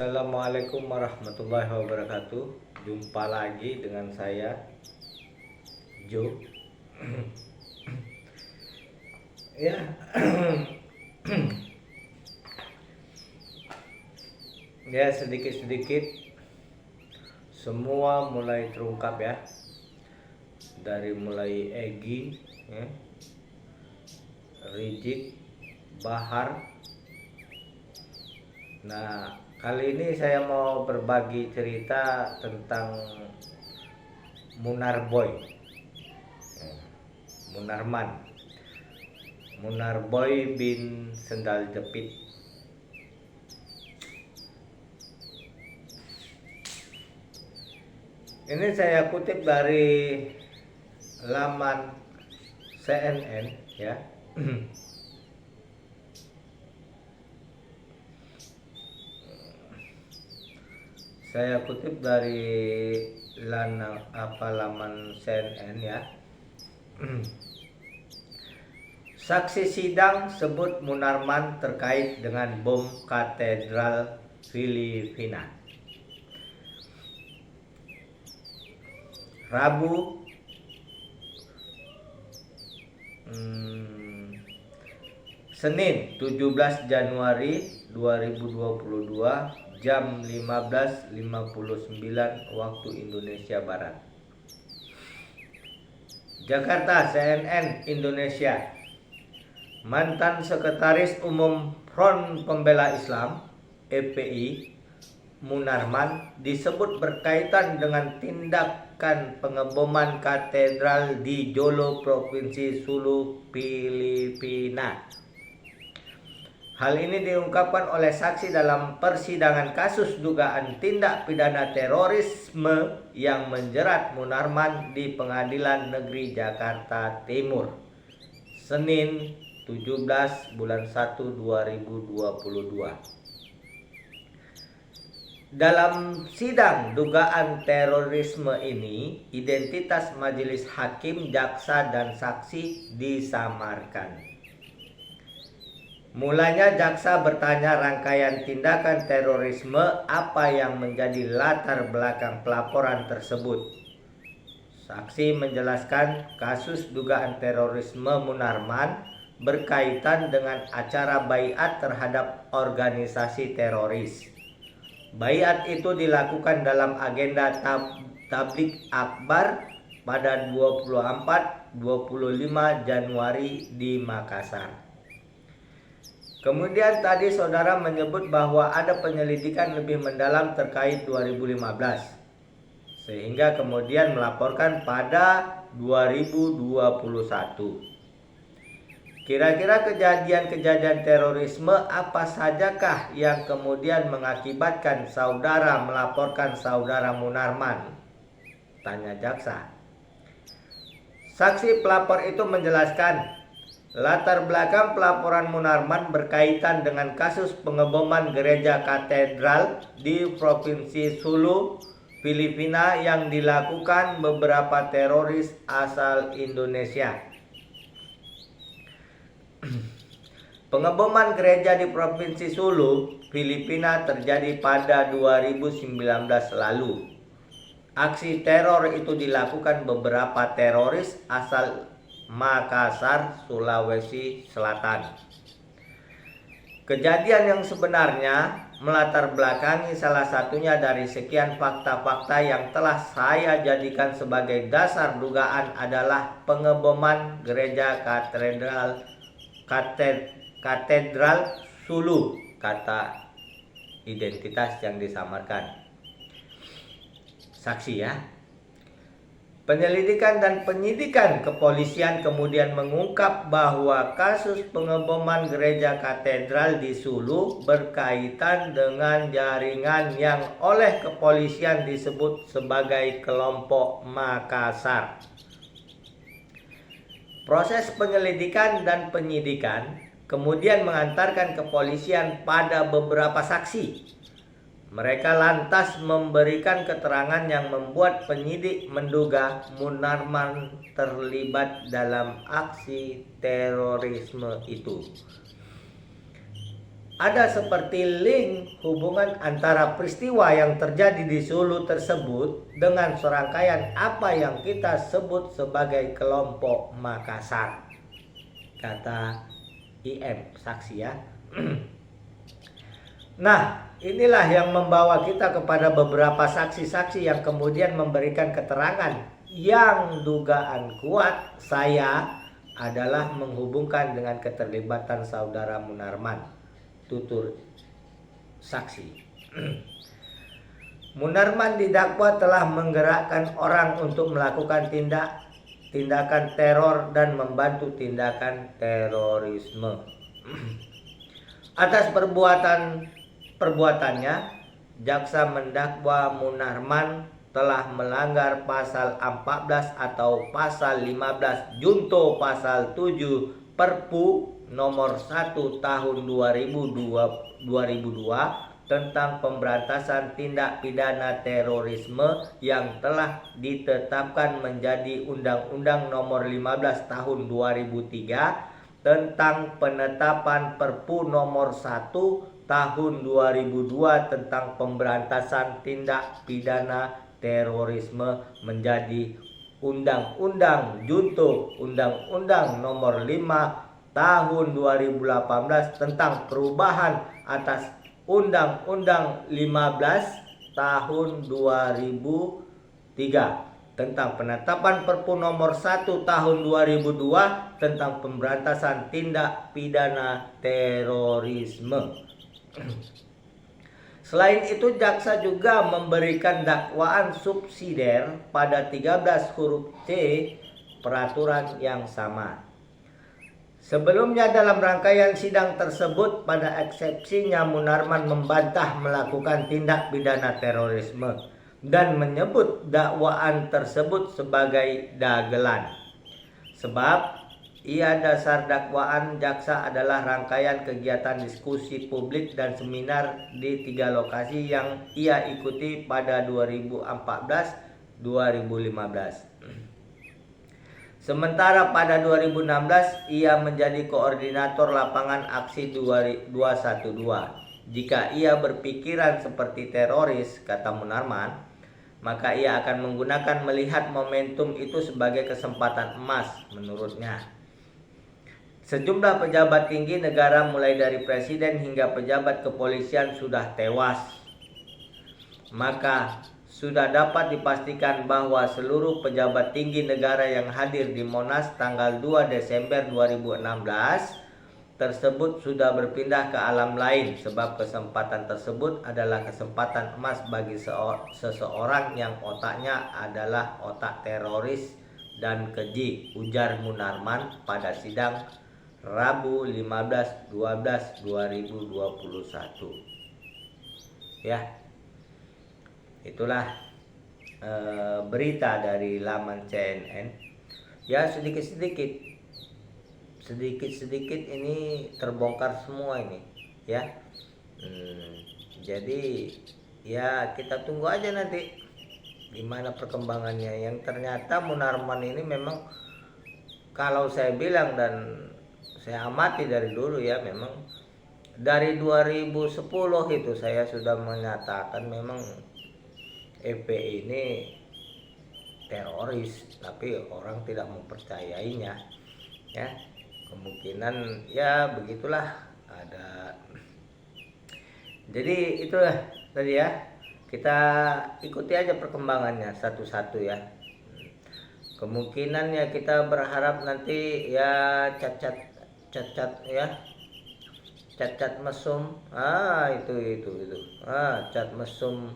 Assalamualaikum warahmatullahi wabarakatuh. Jumpa lagi dengan saya Jo. Ya. Ya, sedikit-sedikit semua mulai terungkap ya. Dari mulai Egi, ya, Rizik, Bahar. Nah, kali ini saya mau berbagi cerita tentang Munarboy, Munarboy bin Sendal Jepit. Ini saya kutip dari laman CNN ya. Saya kutip dari laman CNN ya. Saksi sidang sebut Munarman terkait dengan bom katedral Filipina. Rabu Senin 17 Januari 2022 jam 15.59 waktu Indonesia Barat. Jakarta, CNN Indonesia. Mantan Sekretaris Umum Front Pembela Islam (FPI) Munarman disebut berkaitan dengan tindakan pengeboman katedral di Jolo, Provinsi Sulu, Filipina. Hal ini diungkapkan oleh saksi dalam persidangan kasus dugaan tindak pidana terorisme yang menjerat Munarman di Pengadilan Negeri Jakarta Timur, Senin 17 bulan 1 2022. Dalam sidang dugaan terorisme ini, identitas majelis hakim, jaksa, dan saksi disamarkan. Mulanya jaksa bertanya rangkaian tindakan terorisme apa yang menjadi latar belakang pelaporan tersebut. Saksi menjelaskan kasus dugaan terorisme Munarman berkaitan dengan acara baiat terhadap organisasi teroris. Baiat itu dilakukan dalam agenda tabligh akbar pada 24-25 Januari di Makassar. Kemudian tadi saudara menyebut bahwa ada penyelidikan lebih mendalam terkait 2015, sehingga kemudian melaporkan pada 2021. Kira-kira kejadian-kejadian terorisme apa sajakah yang kemudian mengakibatkan saudara melaporkan saudara Munarman? Tanya jaksa. Saksi pelapor itu menjelaskan latar belakang pelaporan Munarman berkaitan dengan kasus pengeboman gereja katedral di Provinsi Sulu, Filipina yang dilakukan beberapa teroris asal Indonesia. Pengeboman gereja di Provinsi Sulu, Filipina terjadi pada 2019 lalu. Aksi teror itu dilakukan beberapa teroris asal Makassar, Sulawesi Selatan. Kejadian yang sebenarnya melatar belakangi salah satunya dari sekian fakta-fakta yang telah saya jadikan sebagai dasar dugaan adalah pengeboman gereja katedral Sulu, kata identitas yang disamarkan. Saksi ya. Penyelidikan dan penyidikan kepolisian kemudian mengungkap bahwa kasus pengeboman gereja katedral di Sulu berkaitan dengan jaringan yang oleh kepolisian disebut sebagai kelompok Makassar. Proses penyelidikan dan penyidikan kemudian mengantarkan kepolisian pada beberapa saksi. Mereka lantas memberikan keterangan yang membuat penyidik menduga Munarman terlibat dalam aksi terorisme itu. ada seperti link hubungan antara peristiwa yang terjadi di Sulu tersebut dengan serangkaian apa yang kita sebut sebagai kelompok Makassar, kata IM saksi ya. Nah, inilah yang membawa kita kepada beberapa saksi-saksi yang kemudian memberikan keterangan yang dugaan kuat saya adalah menghubungkan dengan keterlibatan saudara Munarman. Tutur saksi. Munarman didakwa telah menggerakkan orang untuk melakukan tindakan teror dan membantu tindakan terorisme. Atas perbuatannya, jaksa mendakwa Munarman telah melanggar pasal 14 atau pasal 15 junto pasal 7 Perpu nomor 1 tahun 2002 tentang pemberantasan tindak pidana terorisme yang telah ditetapkan menjadi Undang-Undang nomor 15 tahun 2003 tentang penetapan Perpu nomor 1 tahun 2002 tentang pemberantasan tindak pidana terorisme menjadi Undang-Undang junto Undang-Undang nomor 5 tahun 2018 tentang perubahan atas Undang-Undang 15 tahun 2003 tentang penetapan Perpu nomor 1 tahun 2002 tentang pemberantasan tindak pidana terorisme. Selain itu, jaksa juga memberikan dakwaan subsidiar pada 13 huruf C peraturan yang sama. Sebelumnya dalam rangkaian sidang tersebut, pada eksepsinya Munarman membantah melakukan tindak pidana terorisme dan menyebut dakwaan tersebut sebagai dagelan. Sebab dasar dakwaan jaksa adalah rangkaian kegiatan diskusi publik dan seminar di 3 lokasi yang ia ikuti pada 2014-2015. Sementara pada 2016 ia menjadi koordinator lapangan aksi 212. Jika ia berpikiran seperti teroris, kata Munarman, maka ia akan menggunakan melihat momentum itu sebagai kesempatan emas menurutnya. Sejumlah pejabat tinggi negara mulai dari presiden hingga pejabat kepolisian sudah tewas. Maka sudah dapat dipastikan bahwa seluruh pejabat tinggi negara yang hadir di Monas tanggal 2 Desember 2016 tersebut sudah berpindah ke alam lain, sebab kesempatan tersebut adalah kesempatan emas bagi seseorang yang otaknya adalah otak teroris dan keji, ujar Munarman pada sidang Rabu 15/12/2021. Ya, itulah berita dari laman CNN. Ya, sedikit-sedikit ini terbongkar semua ini ya. Jadi ya kita tunggu aja nanti gimana perkembangannya. Yang ternyata Munarman ini memang, kalau saya bilang dan saya amati dari dulu ya, memang dari 2010 itu saya sudah menyatakan memang FPI ini teroris, tapi orang tidak mempercayainya ya. Kemungkinan ya begitulah ada. Jadi itulah tadi ya, kita ikuti aja perkembangannya satu-satu ya. Kemungkinan ya kita berharap nanti ya cacat ya, cacat mesum, itu cat mesum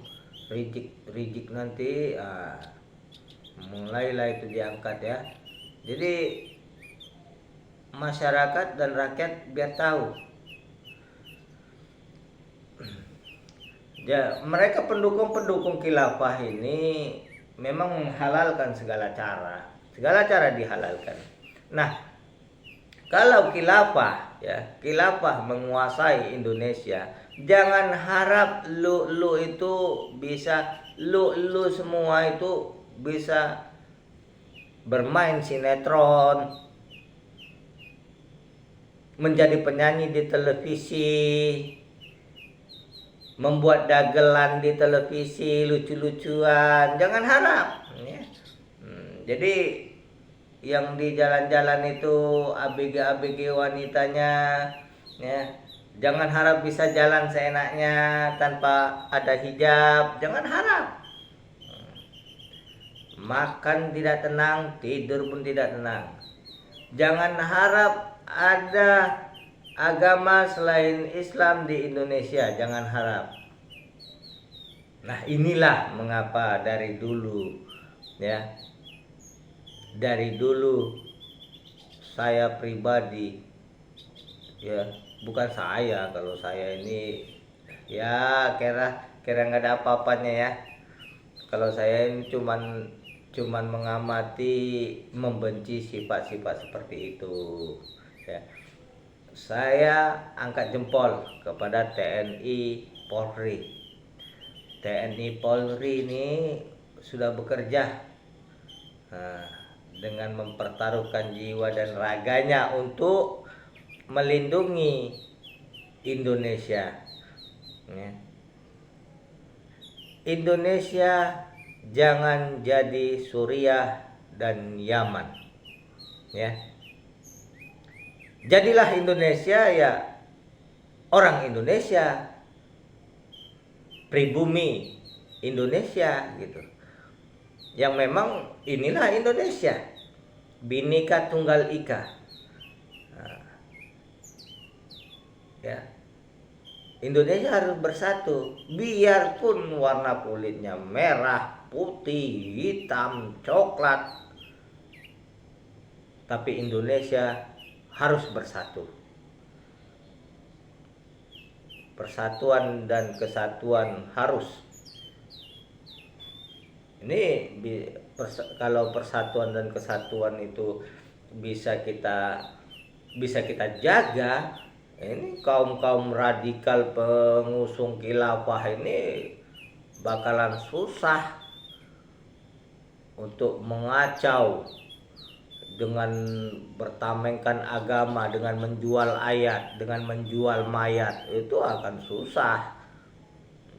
rijik nanti, mulailah itu diangkat ya. Jadi masyarakat dan rakyat biar tahu ya, mereka pendukung khilafah ini memang menghalalkan segala cara dihalalkan. Nah, kalau khilafah menguasai Indonesia, jangan harap lu itu bisa, lu semua itu bisa bermain sinetron, menjadi penyanyi di televisi, membuat dagelan di televisi, lucu-lucuan, jangan harap ya. Jadi yang di jalan-jalan itu ABG-ABG wanitanya ya, jangan harap bisa jalan seenaknya tanpa ada hijab, jangan harap. Makan tidak tenang, tidur pun tidak tenang. Jangan harap ada agama selain Islam di Indonesia, jangan harap. Nah, inilah mengapa dari dulu ya, dari dulu saya pribadi ya, bukan saya, kalau saya ini ya kira nggak ada apa-apanya ya. Kalau saya ini cuman mengamati, membenci sifat-sifat seperti itu ya. Saya angkat jempol kepada TNI Polri. TNI Polri ini sudah bekerja dengan mempertaruhkan jiwa dan raganya untuk melindungi Indonesia ya. Indonesia jangan jadi Suriah dan Yaman ya. Jadilah Indonesia ya orang Indonesia, pribumi Indonesia gitu. Yang memang inilah Indonesia, Bhinneka Tunggal Ika. Ya. Indonesia harus bersatu, biarpun warna kulitnya merah, putih, hitam, coklat, tapi Indonesia harus bersatu. Persatuan dan kesatuan harus. Ini kalau persatuan dan kesatuan itu bisa kita jaga. Ini kaum radikal pengusung khilafah ini bakalan susah untuk mengacau dengan bertamengkan agama, dengan menjual ayat, dengan menjual mayat, itu akan susah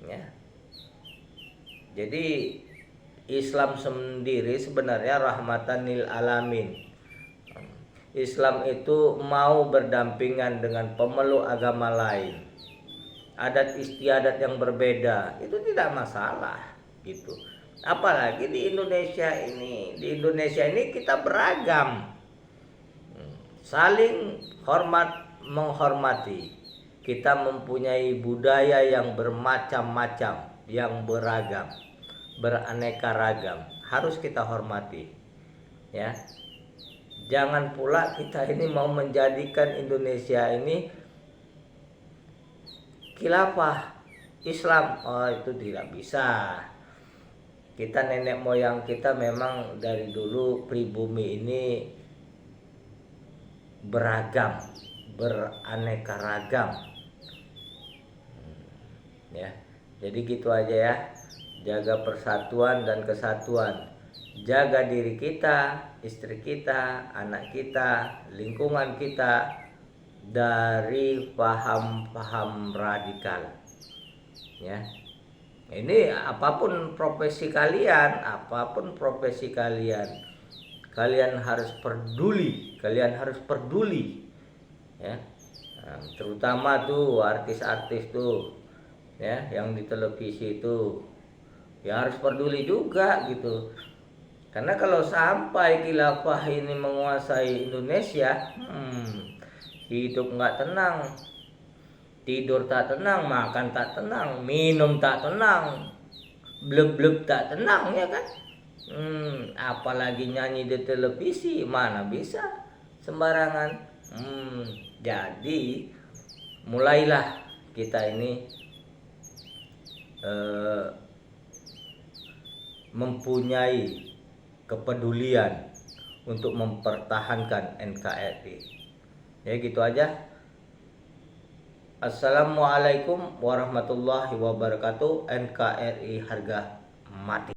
ya. Jadi Islam sendiri sebenarnya rahmatan lil alamin. Islam itu mau berdampingan dengan pemeluk agama lain, adat istiadat yang berbeda, itu tidak masalah gitu. Apalagi di Indonesia ini kita beragam, saling menghormati. Kita mempunyai budaya yang bermacam-macam, yang beragam, beraneka ragam, harus kita hormati ya. Jangan pula kita ini mau menjadikan Indonesia ini khilafah Islam. Oh, itu tidak bisa. Kita nenek moyang kita memang dari dulu pribumi ini beragam, beraneka ragam ya. Jadi gitu aja ya. Jaga persatuan dan kesatuan. Jaga diri kita, istri kita, anak kita, lingkungan kita dari paham-paham radikal ya. Ini apapun profesi kalian, kalian harus peduli, ya. Nah, terutama tuh artis-artis tuh ya, yang di televisi itu ya harus peduli juga gitu. Karena kalau sampai khilafah ini menguasai Indonesia, hidup nggak tenang, tidur tak tenang, makan tak tenang, minum tak tenang, bleb-bleb tak tenang ya kan. Apalagi nyanyi di televisi, mana bisa sembarangan. Jadi mulailah kita ini mempunyai kepedulian untuk mempertahankan NKRI. Ya gitu aja. Assalamualaikum warahmatullahi wabarakatuh. NKRI harga mati.